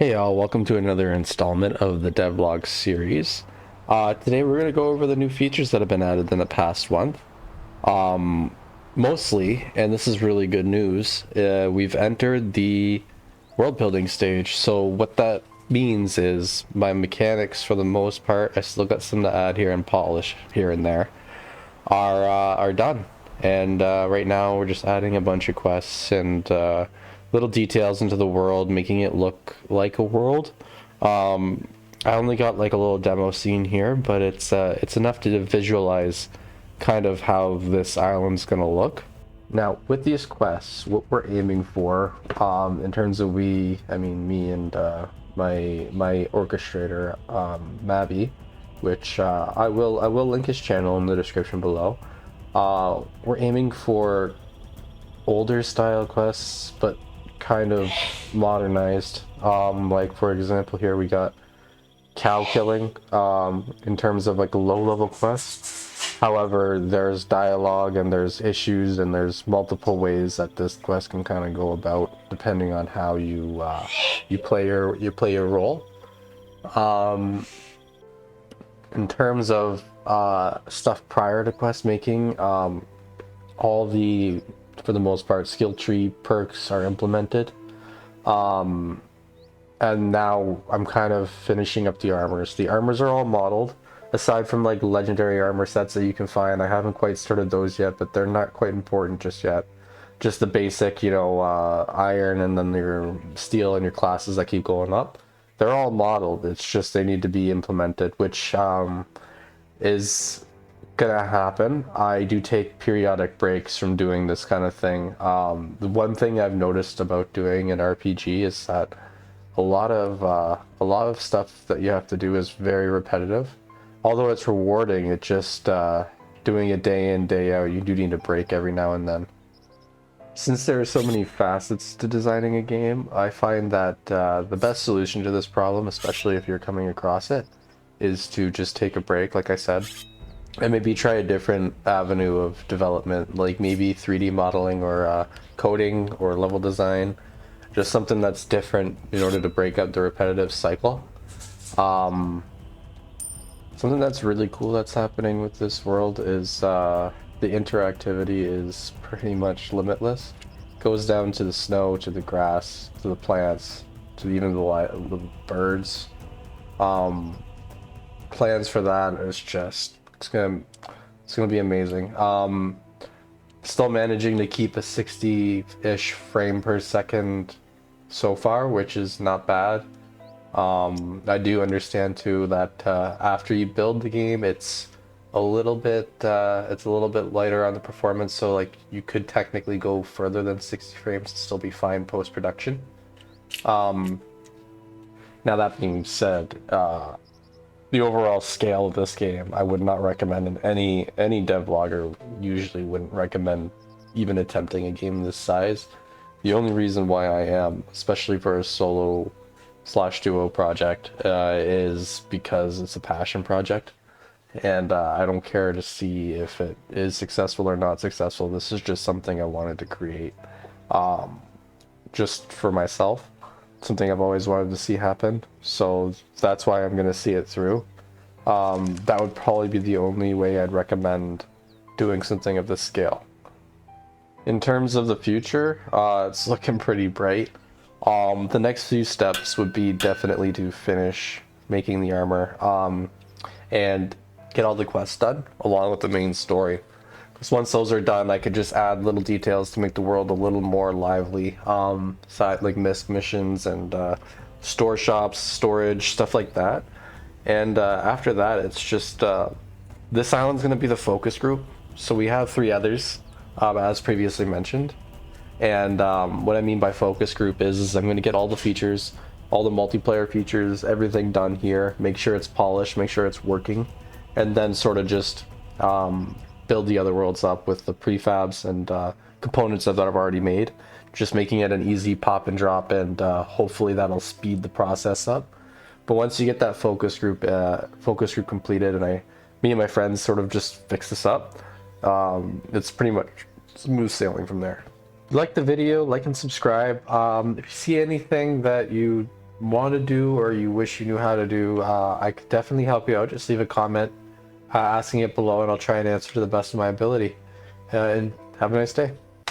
Hey y'all, welcome to another installment of the devlog series. Today we're going to go over the new features that have been added in the past month. Mostly, and this is really good news, we've entered the world building stage. So what that means is my mechanics, for the most part, I still got some to add here and polish here and there, are done. And right now we're just adding a bunch of quests and little details into the world, making it look like a world. I only got like a little demo scene here, but it's enough to visualize kind of how this island's gonna look. Now, with these quests, what we're aiming for, in terms of me and my orchestrator, Mavi, which I will link his channel in the description below. We're aiming for older style quests, but kind of modernized. Like for example, here we got cow killing, in terms of like a low level quest. However, there's dialogue and there's issues and there's multiple ways that this quest can kind of go about depending on how you play your role. Um, in terms of stuff prior to quest making, all the, for the most part, skill tree perks are implemented. Um, and now I'm kind of finishing up the armors. The armors are all modeled, aside from like legendary armor sets that you can find. I haven't quite started those yet, but they're not quite important just yet. Just the basic, iron and then your steel and your classes that keep going up. They're all modeled. It's just they need to be implemented, which is gonna happen. I do take periodic breaks from doing this kind of thing. The one thing I've noticed about doing an RPG is that a lot of stuff that you have to do is very repetitive. Although it's rewarding, it just doing it day in day out. You do need a break every now and then. Since there are so many facets to designing a game, I find that the best solution to this problem, especially if you're coming across it, is to just take a break, like I said, and maybe try a different avenue of development, like maybe 3D modeling or coding or level design, just something that's different in order to break up the repetitive cycle. Um, Something that's really cool that's happening with this world is the interactivity is pretty much limitless. It goes down to the snow, to the grass, to the plants, to even the birds. Um, Plans for that is just it's gonna be amazing. Still managing to keep a 60-ish frame per second so far, which is not bad. I do understand too that after you build the game, it's a little bit lighter on the performance, so like you could technically go further than 60 frames and still be fine post production. Um, Now that being said, the overall scale of this game, I would not recommend, and any devlogger usually wouldn't recommend even attempting a game this size. The only reason why I am, especially for a solo slash duo project, is because it's a passion project, and I don't care to see if it is successful or not successful. This is just something I wanted to create, um, just for myself. Something I've always wanted to see happen, so that's why I'm gonna see it through. That would probably be the only way I'd recommend doing something of this scale. In terms of the future, it's looking pretty bright. The next few steps would be definitely to finish making the armor, and get all the quests done along with the main story. Because once those are done, I could just add little details to make the world a little more lively. Side like mist missions and store shops, storage, stuff like that. And after that, it's just this island's going to be the focus group. So we have three others, as previously mentioned. And what I mean by focus group is I'm going to get all the features, all the multiplayer features, everything done here, make sure it's polished, make sure it's working, and then sort of just build the other worlds up with the prefabs and components that I've already made, just making it an easy pop and drop, and hopefully that'll speed the process up. But once you get that focus group completed, and me and my friends sort of just fix this up, it's pretty much smooth sailing from there. If you like the video, like and subscribe. If you see anything that you want to do or you wish you knew how to do, I could definitely help you out. Just leave a comment asking it below, and I'll try and answer to the best of my ability. And have a nice day.